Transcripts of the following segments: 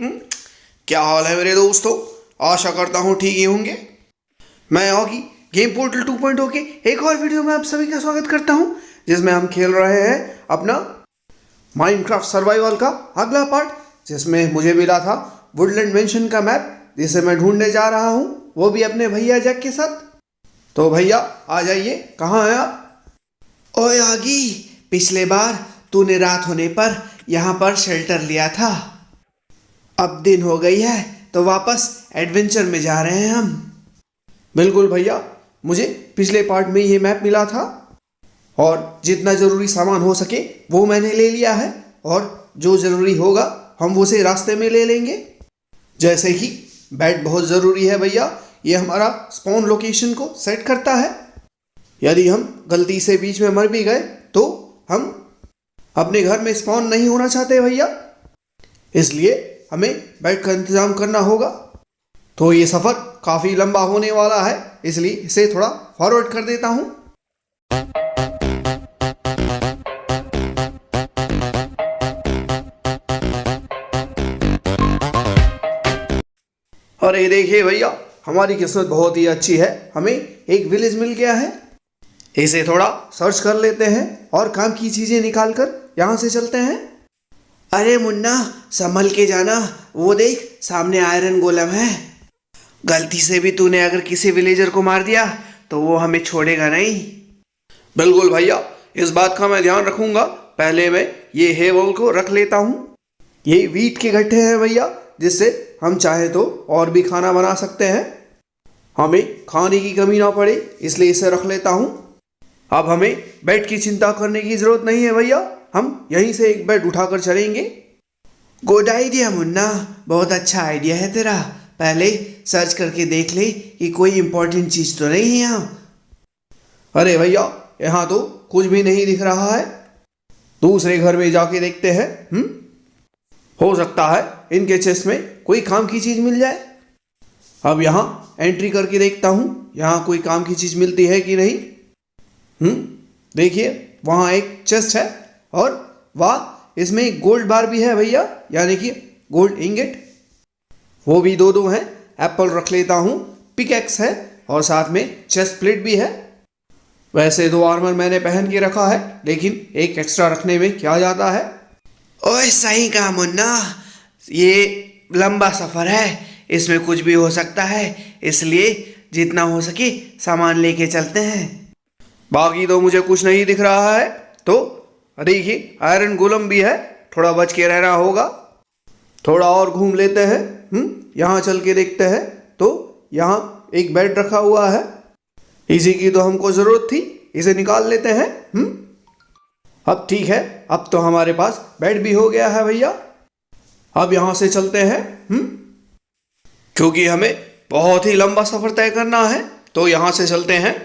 क्या हाल है मेरे दोस्तों। आशा करता हूँ ठीक ही होंगे। मैं ऑगी गेम पोर्टल 2.0 के एक और वीडियो में आप सभी का स्वागत करता हूँ, जिसमें हम खेल रहे हैं अपना माइनक्राफ्ट सर्वाइवल का अगला पार्ट, जिसमें मुझे मिला था वुडलैंड मेंशन का मैप, जिसे मैं ढूंढने जा रहा हूँ, वो भी अपने भैया जैक के साथ। तो भैया आ जाइए, कहाँ हैं आप? ओए आगी, पिछले बार तूने रात होने पर यहाँ पर शेल्टर लिया था। अब दिन हो गई है तो वापस एडवेंचर में जा रहे हैं हम। बिल्कुल भैया, मुझे पिछले पार्ट में ये मैप मिला था और जितना ज़रूरी सामान हो सके वो मैंने ले लिया है, और जो ज़रूरी होगा हम उसे रास्ते में ले लेंगे। जैसे कि बेड बहुत ज़रूरी है भैया, ये हमारा स्पॉन लोकेशन को सेट करता है। यदि हम गलती से बीच में मर भी गए तो हम अपने घर में स्पॉन नहीं होना चाहते भैया, इसलिए हमें बेड का इंतज़ाम करना होगा। तो ये सफ़र काफ़ी लंबा होने वाला है, इसलिए इसे थोड़ा फॉरवर्ड कर देता हूँ। अरे देखिए भैया, हमारी किस्मत बहुत ही अच्छी है, हमें एक विलेज मिल गया है। इसे थोड़ा सर्च कर लेते हैं और काम की चीज़ें निकाल कर यहाँ से चलते हैं। अरे मुन्ना, संभल के जाना, वो देख सामने आयरन गोलम है। गलती से भी तूने अगर किसी विलेजर को मार दिया तो वो हमें छोड़ेगा नहीं। बिल्कुल भैया, इस बात का मैं ध्यान रखूंगा। पहले मैं ये हेवल को रख लेता हूँ। ये वीट के गट्ठे हैं भैया, जिससे हम चाहे तो और भी खाना बना सकते हैं, हमें खाने की कमी ना पड़े, इसलिए इसे रख लेता हूँ। अब हमें बेड की चिंता करने की ज़रूरत नहीं है भैया, हम यहीं से एक बेड उठाकर चलेंगे। गुड आइडिया मुन्ना, बहुत अच्छा आइडिया है तेरा। पहले सर्च करके देख ले कि कोई इम्पोर्टेंट चीज़ तो नहीं है यहाँ। अरे भैया, यहाँ तो कुछ भी नहीं दिख रहा है। दूसरे घर में जाके देखते हैं। हो सकता है इनके चेस्ट में कोई काम की चीज़ मिल जाए। अब यहाँ एंट्री करके देखता हूँ, यहाँ कोई काम की चीज़ मिलती है कि नहीं। देखिए वहाँ एक चेस्ट है, और वाह, इसमें एक गोल्ड बार भी है भैया, यानी कि गोल्ड इंगेट, वो भी दो हैं। एप्पल रख लेता हूँ, पिकैक्स है, और साथ में चेस्ट प्लेट भी है। वैसे 2 आर्मर मैंने पहन के रखा है, लेकिन एक एक्स्ट्रा रखने में क्या जाता है। ओए सही कहा मुन्ना, ये लंबा सफ़र है, इसमें कुछ भी हो सकता है, इसलिए जितना हो सके सामान लेके चलते हैं। बाकी तो मुझे कुछ नहीं दिख रहा है। तो देखिए आयरन गोलम भी है, थोड़ा बच के रहना होगा। थोड़ा और घूम लेते हैं, यहाँ चल के देखते हैं। तो यहाँ एक बेड रखा हुआ है, इसी की तो हमको ज़रूरत थी, इसे निकाल लेते हैं। अब ठीक है, अब तो हमारे पास बेड भी हो गया है भैया। अब यहाँ से चलते हैं, क्योंकि हमें बहुत ही लंबा सफ़र तय करना है, तो यहाँ से चलते हैं।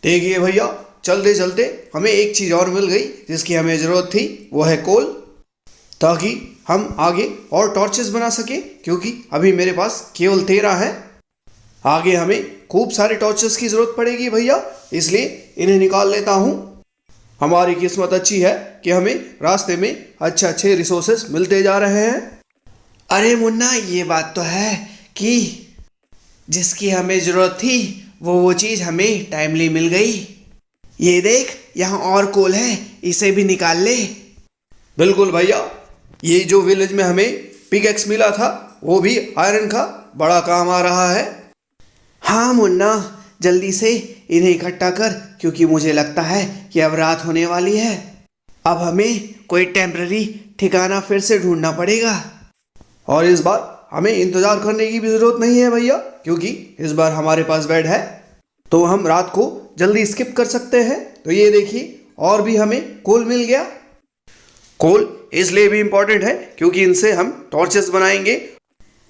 देखिए भैया, चलते चलते हमें एक चीज़ और मिल गई जिसकी हमें ज़रूरत थी, वो है कोल, ताकि हम आगे और टॉर्चेस बना सके, क्योंकि अभी मेरे पास केवल 13 है। आगे हमें खूब सारे टॉर्चेस की ज़रूरत पड़ेगी भैया, इसलिए इन्हें निकाल लेता हूँ। हमारी किस्मत अच्छी है कि हमें रास्ते में अच्छे अच्छे रिसोर्सेस मिलते जा रहे हैं। अरे मुन्ना, ये बात तो है कि जिसकी हमें ज़रूरत थी वो चीज़ हमें टाइमली मिल गई। ये देख, यहाँ और कोल है, इसे भी निकाल ले। बिल्कुल भैया, ये जो विलेज में हमें पिकैक्स मिला था वो भी आयरन का बड़ा काम आ रहा है। हाँ मुन्ना, जल्दी से इन्हें इकट्ठा कर, क्योंकि मुझे लगता है कि अब रात होने वाली है। अब हमें कोई टेम्पररी ठिकाना फिर से ढूंढना पड़ेगा। और इस बार हमें इंतज़ार करने की भी ज़रूरत नहीं है भैया, क्योंकि इस बार हमारे पास बेड है, तो हम रात को जल्दी स्किप कर सकते हैं। तो ये देखिए, और भी हमें कोल मिल गया। कोल इसलिए भी इम्पोर्टेंट है क्योंकि इनसे हम टॉर्चेस बनाएंगे।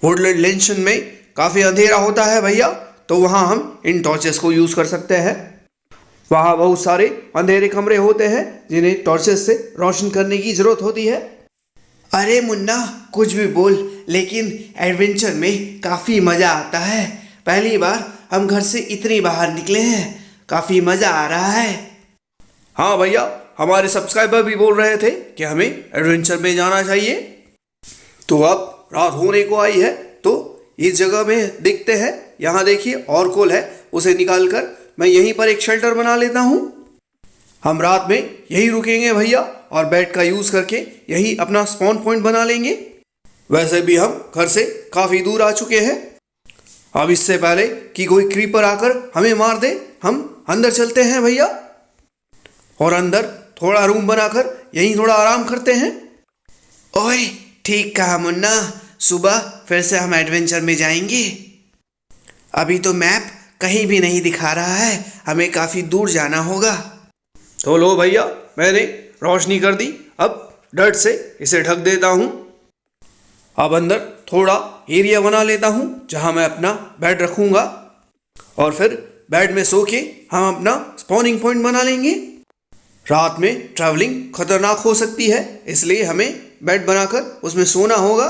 वुडलैंड मेंशन में काफ़ी अंधेरा होता है भैया, तो वहाँ हम इन टॉर्चेस को यूज़ कर सकते हैं। वहाँ बहुत सारे अंधेरे कमरे होते हैं जिन्हें टॉर्चेस से रोशन करने की जरूरत होती है। अरे मुन्ना कुछ भी बोल, लेकिन एडवेंचर में काफ़ी मज़ा आता है। पहली बार हम घर से इतनी बाहर निकले हैं, काफ़ी मज़ा आ रहा है। हाँ भैया, हमारे सब्सक्राइबर भी बोल रहे थे कि हमें एडवेंचर में जाना चाहिए। तो अब रात होने को आई है, तो इस जगह में देखते हैं। यहाँ देखिए और कोल है, उसे निकाल कर मैं यहीं पर एक शेल्टर बना लेता हूँ। हम रात में यहीं रुकेंगे भैया, और बेड का यूज़ करके यही अपना स्पॉन पॉइंट बना लेंगे। वैसे भी हम घर से काफ़ी दूर आ चुके हैं। अब इससे पहले कि कोई क्रीपर आकर हमें मार दे, हम अंदर चलते हैं भैया, और अंदर थोड़ा रूम बनाकर यहीं थोड़ा आराम करते हैं। ओए ठीक कहा मुन्ना, सुबह फिर से हम एडवेंचर में जाएंगे। अभी तो मैप कहीं भी नहीं दिखा रहा है, हमें काफ़ी दूर जाना होगा। तो लो भैया, मैंने रोशनी कर दी। अब डर्ट से इसे ढक देता हूँ। अब अंदर थोड़ा एरिया बना लेता हूँ जहाँ मैं अपना बेड रखूँगा, और फिर बेड में सो के हम अपना स्पॉनिंग पॉइंट बना लेंगे। रात में ट्रैवलिंग खतरनाक हो सकती है, इसलिए हमें बेड बनाकर उसमें सोना होगा।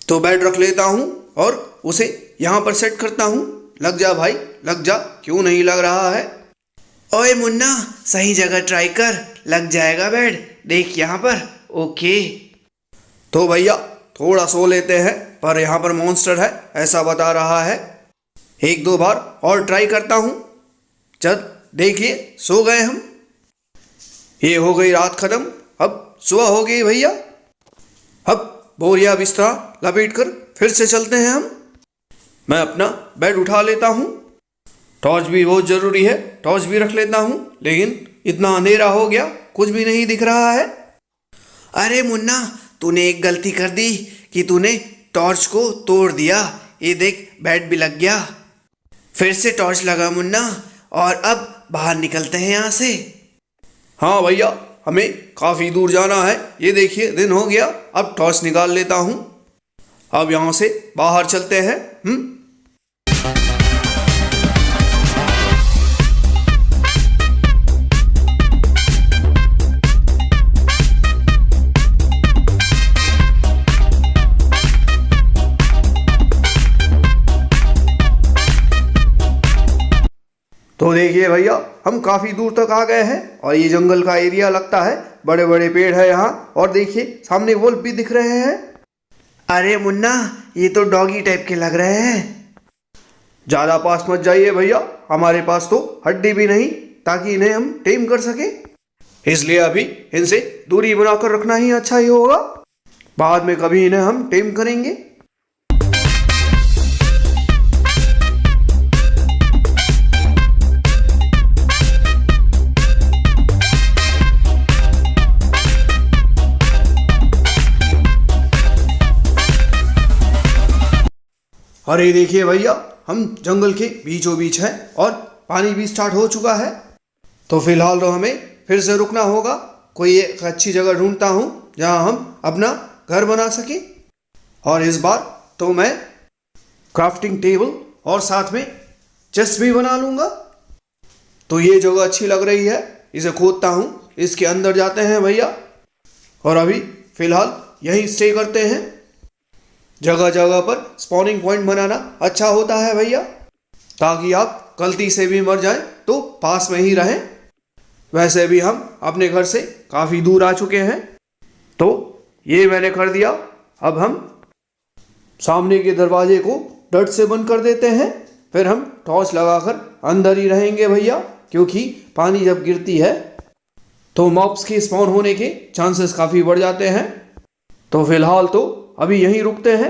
तो बेड रख लेता हूँ और उसे यहाँ पर सेट करता हूँ। लग जा भाई, लग जा, क्यों नहीं लग रहा है? ओए मुन्ना सही जगह ट्राई कर, लग जाएगा बेड, देख यहाँ पर। ओके तो भैया थोड़ा सो लेते हैं, पर यहाँ पर मॉन्स्टर है ऐसा बता रहा है। एक दो बार और ट्राई करता हूँ। चल देखिए, सो गए हम। ये हो गई रात खत्म, अब सुबह हो गई भैया। अब बोरिया बिस्तरा लपेट कर फिर से चलते हैं हम। मैं अपना बेड उठा लेता हूँ। टॉर्च भी बहुत ज़रूरी है, टॉर्च भी रख लेता हूँ, लेकिन इतना अंधेरा हो गया, कुछ भी नहीं दिख रहा है। अरे मुन्ना तूने एक गलती कर दी कि तूने टॉर्च को तोड़ दिया। ये देख बेड भी लग गया। फिर से टॉर्च लगा मुन्ना, और अब बाहर निकलते हैं यहाँ से। हाँ भैया, हमें काफ़ी दूर जाना है। ये देखिए दिन हो गया। अब टॉर्च निकाल लेता हूँ। अब यहाँ से बाहर चलते हैं। तो देखिए भैया, हम काफ़ी दूर तक आ गए हैं, और ये जंगल का एरिया लगता है। बड़े बड़े पेड़ है यहाँ, और देखिए सामने वुल्फ भी दिख रहे हैं। अरे मुन्ना ये तो डॉगी टाइप के लग रहे हैं। ज़्यादा पास मत जाइए भैया, हमारे पास तो हड्डी भी नहीं ताकि इन्हें हम टेम कर सके। इसलिए अभी इनसे दूरी बनाकर रखना ही अच्छा ही होगा। बाद में कभी इन्हें हम टेम करेंगे। अरे देखिए भैया, हम जंगल के बीचों बीच हैं, और पानी भी स्टार्ट हो चुका है। तो फिलहाल तो हमें फिर से रुकना होगा। कोई एक अच्छी जगह ढूंढता हूँ जहाँ हम अपना घर बना सके। और इस बार तो मैं क्राफ्टिंग टेबल और साथ में चेस्ट भी बना लूँगा। तो ये जगह अच्छी लग रही है, इसे खोदता हूँ। इसके अंदर जाते हैं भैया, और अभी फ़िलहाल यहीं स्टे करते हैं। जगह जगह पर स्पॉनिंग पॉइंट बनाना अच्छा होता है भैया, ताकि आप गलती से भी मर जाएं तो पास में ही रहें। वैसे भी हम अपने घर से काफ़ी दूर आ चुके हैं, तो ये मैंने कर दिया। अब हम सामने के दरवाजे को डट से बंद कर देते हैं। फिर हम टॉर्च लगाकर अंदर ही रहेंगे भैया, क्योंकि पानी जब गिरती है तो मॉब्स के स्पॉन होने के चांसेस काफ़ी बढ़ जाते हैं। तो फिलहाल तो अभी यहीं रुकते हैं।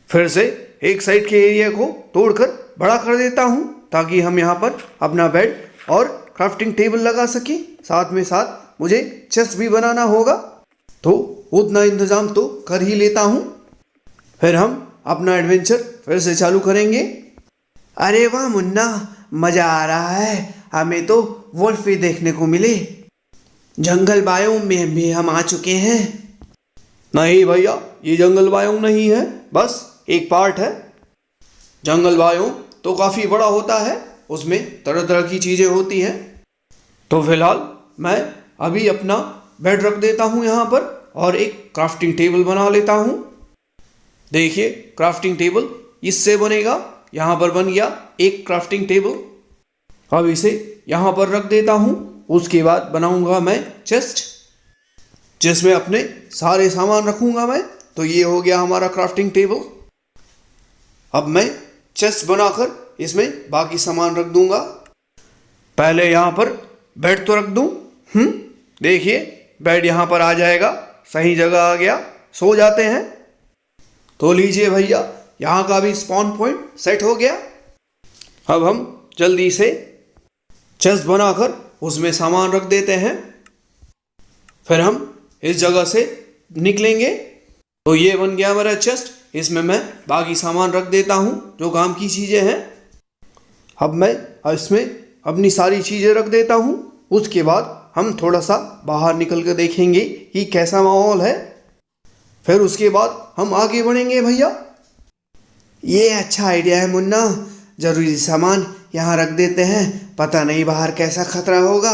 फिर से एक साइड के एरिया को तोड़कर बड़ा कर देता हूँ, ताकि हम यहाँ पर अपना बेड और क्राफ्टिंग टेबल लगा सकें। साथ में साथ मुझे चेस्ट भी बनाना होगा, तो उतना इंतज़ाम तो कर ही लेता हूँ। फिर हम अपना एडवेंचर फिर से चालू करेंगे। अरे वाह मुन्ना, मज़ा आ रहा है। हमें तो वुल्फ भी देखने को मिले। जंगल बायोम में भी हम आ चुके हैं। नहीं भैया, ये जंगल बायोम नहीं है, बस एक पार्ट है। जंगल बायोम तो काफ़ी बड़ा होता है, उसमें तरह तरह की चीज़ें होती हैं। तो फिलहाल मैं अभी अपना बेड रख देता हूँ यहाँ पर और एक क्राफ्टिंग टेबल बना लेता हूँ। देखिए क्राफ्टिंग टेबल इससे बनेगा, यहाँ पर बन गया एक क्राफ्टिंग टेबल। अब इसे यहाँ पर रख देता हूँ। उसके बाद बनाऊंगा मैं चेस्ट, जिसमें अपने सारे सामान रखूंगा मैं। तो ये हो गया हमारा क्राफ्टिंग टेबल। अब मैं चेस्ट बनाकर इसमें बाकी सामान रख दूंगा। पहले यहाँ पर बेड तो रख दूं। देखिए बेड यहाँ पर आ जाएगा, सही जगह आ गया, सो जाते हैं। तो लीजिए भैया, यहाँ का भी स्पॉन पॉइंट सेट हो गया। अब हम जल्दी से चेस्ट बनाकर उसमें सामान रख देते हैं, फिर हम इस जगह से निकलेंगे। तो ये बन गया मेरा चेस्ट, इसमें मैं बाकी सामान रख देता हूँ जो काम की चीज़ें हैं। अब मैं इसमें अपनी सारी चीज़ें रख देता हूँ। उसके बाद हम थोड़ा सा बाहर निकल कर देखेंगे कि कैसा माहौल है, फिर उसके बाद हम आगे बढ़ेंगे भैया। ये अच्छा आइडिया है मुन्ना, जरूरी सामान यहाँ रख देते हैं, पता नहीं बाहर कैसा खतरा होगा।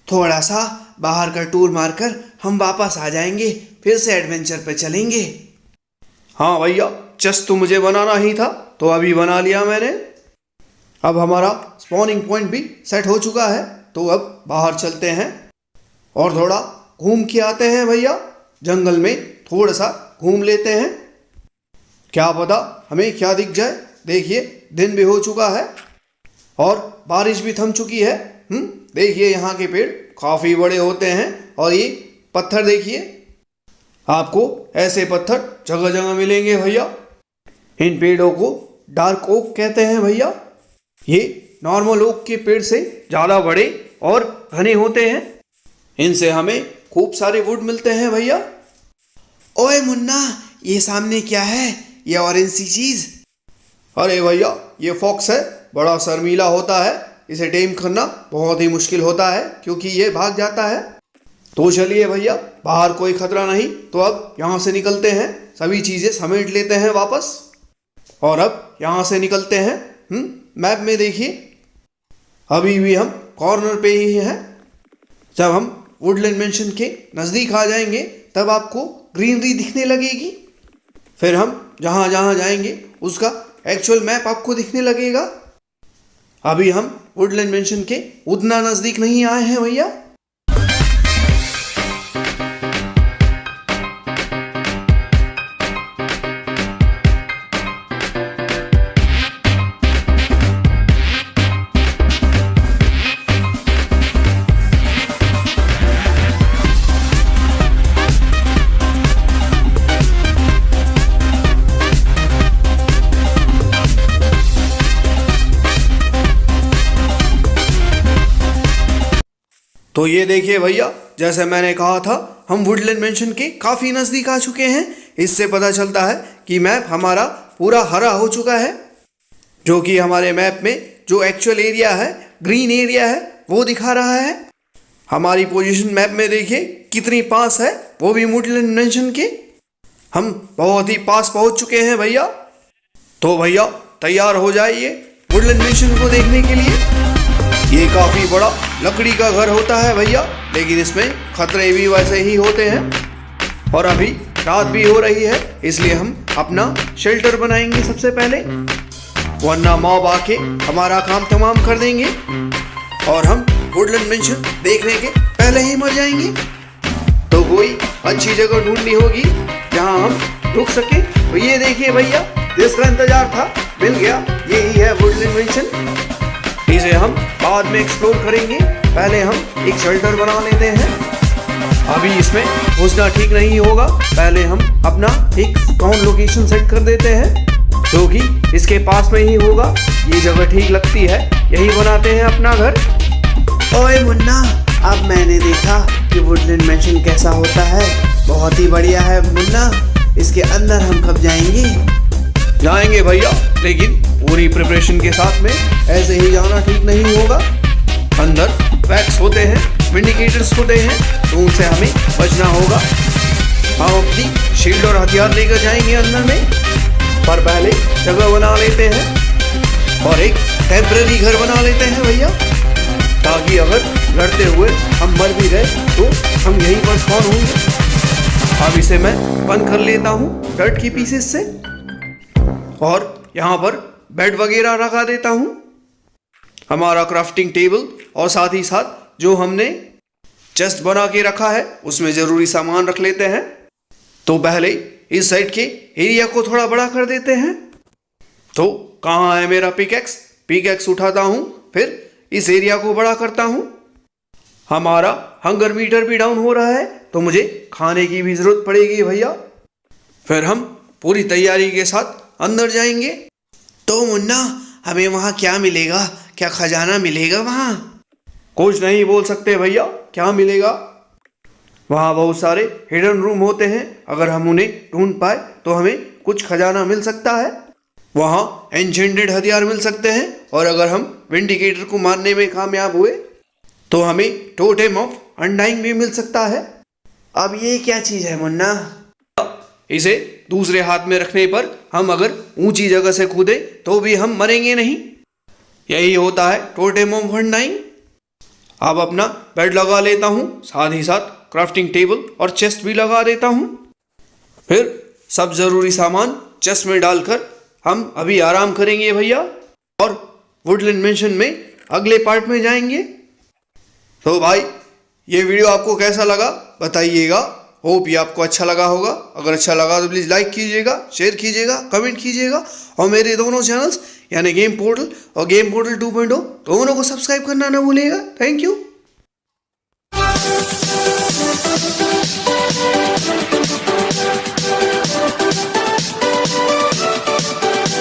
थोड़ा सा बाहर का टूर मारकर हम वापस आ जाएंगे, फिर से एडवेंचर पे चलेंगे। हाँ भैया, चेस्ट तो मुझे बनाना ही था, तो अभी बना लिया मैंने। अब हमारा स्पॉनिंग पॉइंट भी सेट हो चुका है, तो अब बाहर चलते हैं और थोड़ा घूम के आते हैं भैया। जंगल में थोड़ा सा घूम लेते हैं, क्या पता हमें क्या दिख जाए। देखिए दिन भी हो चुका है और बारिश भी थम चुकी है। देखिए यहाँ के पेड़ काफ़ी बड़े होते हैं और ये पत्थर देखिए, आपको ऐसे पत्थर जगह जगह मिलेंगे भैया। इन पेड़ों को डार्क ओक कहते हैं भैया। ये नॉर्मल ओक के पेड़ से ज़्यादा बड़े और घने होते हैं। इनसे हमें खूब सारे वुड मिलते हैं भैया। ओए मुन्ना, ये सामने क्या है, ये ऑरेंज सी चीज? अरे भैया, ये फॉक्स है, बड़ा शर्मीला होता है। इसे टेम करना बहुत ही मुश्किल होता है क्योंकि ये भाग जाता है। तो चलिए भैया, बाहर कोई खतरा नहीं, तो अब यहाँ से निकलते हैं, सभी चीज़ें समेट लेते हैं वापस और अब यहाँ से निकलते हैं। मैप में देखिए अभी भी हम कॉर्नर पे ही हैं। जब हम वुडलैंड मेंशन के नज़दीक आ जाएंगे तब आपको ग्रीनरी दिखने लगेगी, फिर हम जहाँ जहाँ जाएंगे उसका एक्चुअल मैप आपको दिखने लगेगा। अभी हम वुडलैंड मेंशन के उतना नज़दीक नहीं आए हैं भैया। तो ये देखिए भैया, जैसे मैंने कहा था हम वुडलैंड मेंशन के काफ़ी नज़दीक आ चुके हैं। इससे पता चलता है कि मैप हमारा पूरा हरा हो चुका है, जो कि हमारे मैप में जो एक्चुअल एरिया है, ग्रीन एरिया है, वो दिखा रहा है। हमारी पोजीशन मैप में देखिए कितनी पास है, वो भी वुडलैंड मेंशन के। हम बहुत ही पास पहुंच चुके हैं भैया। तो भैया तैयार हो जाइए वुडलैंड मेंशन को देखने के लिए। ये काफ़ी बड़ा लकड़ी का घर होता है भैया, लेकिन इसमें खतरे भी वैसे ही होते हैं। और अभी रात भी हो रही है, इसलिए हम अपना शेल्टर बनाएंगे सबसे पहले, वरना मॉब आके हमारा काम तमाम कर देंगे और हम वुडलैंड मेंशन देखने के पहले ही मर जाएंगे। तो कोई अच्छी जगह ढूंढनी होगी जहां हम रुक सके। तो ये देखिए भैया, जिसका इंतजार था मिल गया, यही है वुडलैंड मेंशन। इसे हम बाद में एक्सप्लोर करेंगे, पहले हम एक शेल्टर बना लेते हैं। अभी इसमें घुसना ठीक नहीं होगा, पहले हम अपना एक स्पॉन लोकेशन सेट कर देते हैं जो कि इसके पास में ही होगा। ये जगह ठीक लगती है, यही बनाते हैं अपना घर। ओए मुन्ना, अब मैंने देखा कि वुडलैंड मेंशन कैसा होता है, बहुत ही बढ़िया है मुन्ना। इसके अंदर हम कब जाएंगे भैया, लेकिन पूरी प्रिपरेशन के साथ में। ऐसे ही जाना ठीक नहीं होगा। अंदर पैक्स होते हैं, विंडिकेटर्स होते हैं, तो उनसे हमें बचना होगा। हम अपनी शील्ड और हथियार लेकर जाएंगे अंदर में, पर पहले जगह बना लेते हैं। और एक टेम्पररी घर बना लेते हैं भैया, ताकि अगर लड़ते हुए हम मर भी गए तो हम यहीं पर स्पॉन होंगे। अब इसे मैं बंद कर लेता हूँ डर्ट की पीसेस से और यहाँ पर बेड वगैरह रखा देता हूँ, हमारा क्राफ्टिंग टेबल, और साथ ही साथ जो हमने चेस्ट बना के रखा है उसमें ज़रूरी सामान रख लेते हैं। तो पहले इस साइड के एरिया को थोड़ा बड़ा कर देते हैं। तो कहाँ है मेरा पिकैक्स? पिकैक्स उठाता हूँ, फिर इस एरिया को बड़ा करता हूँ। हमारा हंगर मीटर भी डाउन हो रहा है तो मुझे खाने की भी ज़रूरत पड़ेगी भैया। फिर हम पूरी तैयारी के साथ अंदर जाएंगे। तो मुन्ना, हमें वहाँ क्या मिलेगा? क्या खजाना मिलेगा वहाँ? कुछ नहीं बोल सकते भैया, क्या मिलेगा? वहाँ बहुत सारे हिडन रूम होते हैं, अगर हम उन्हें ढूंढ पाए तो हमें कुछ खजाना मिल सकता है। वहाँ एन्चेंटेड हथियार मिल सकते हैं, और अगर हम विंडिकेटर को मारने में कामयाब हुए तो हमें टोटेम ऑफ अनडाइंग भी मिल सकता है। अब ये क्या चीज़ है मुन्ना? इसे दूसरे हाथ में रखने पर हम अगर ऊंची जगह से कूदे तो भी हम मरेंगे नहीं। यही होता है टोटेम ऑफ अनडाइंग। अब अपना बेड लगा लेता हूँ, साथ ही साथ क्राफ्टिंग टेबल और चेस्ट भी लगा देता हूँ। फिर सब ज़रूरी सामान चेस्ट में डालकर हम अभी आराम करेंगे भैया, और वुडलैंड मेंशन में अगले पार्ट में जाएंगे। तो भाई, ये वीडियो आपको कैसा लगा बताइएगा। होप ये आपको अच्छा लगा होगा। अगर अच्छा लगा तो प्लीज़ लाइक कीजिएगा, शेयर कीजिएगा, कमेंट कीजिएगा, और मेरे दोनों चैनल्स यानी गेम पोर्टल और गेम पोर्टल 2.0 दोनों को सब्सक्राइब करना ना भूलिएगा। Thank you.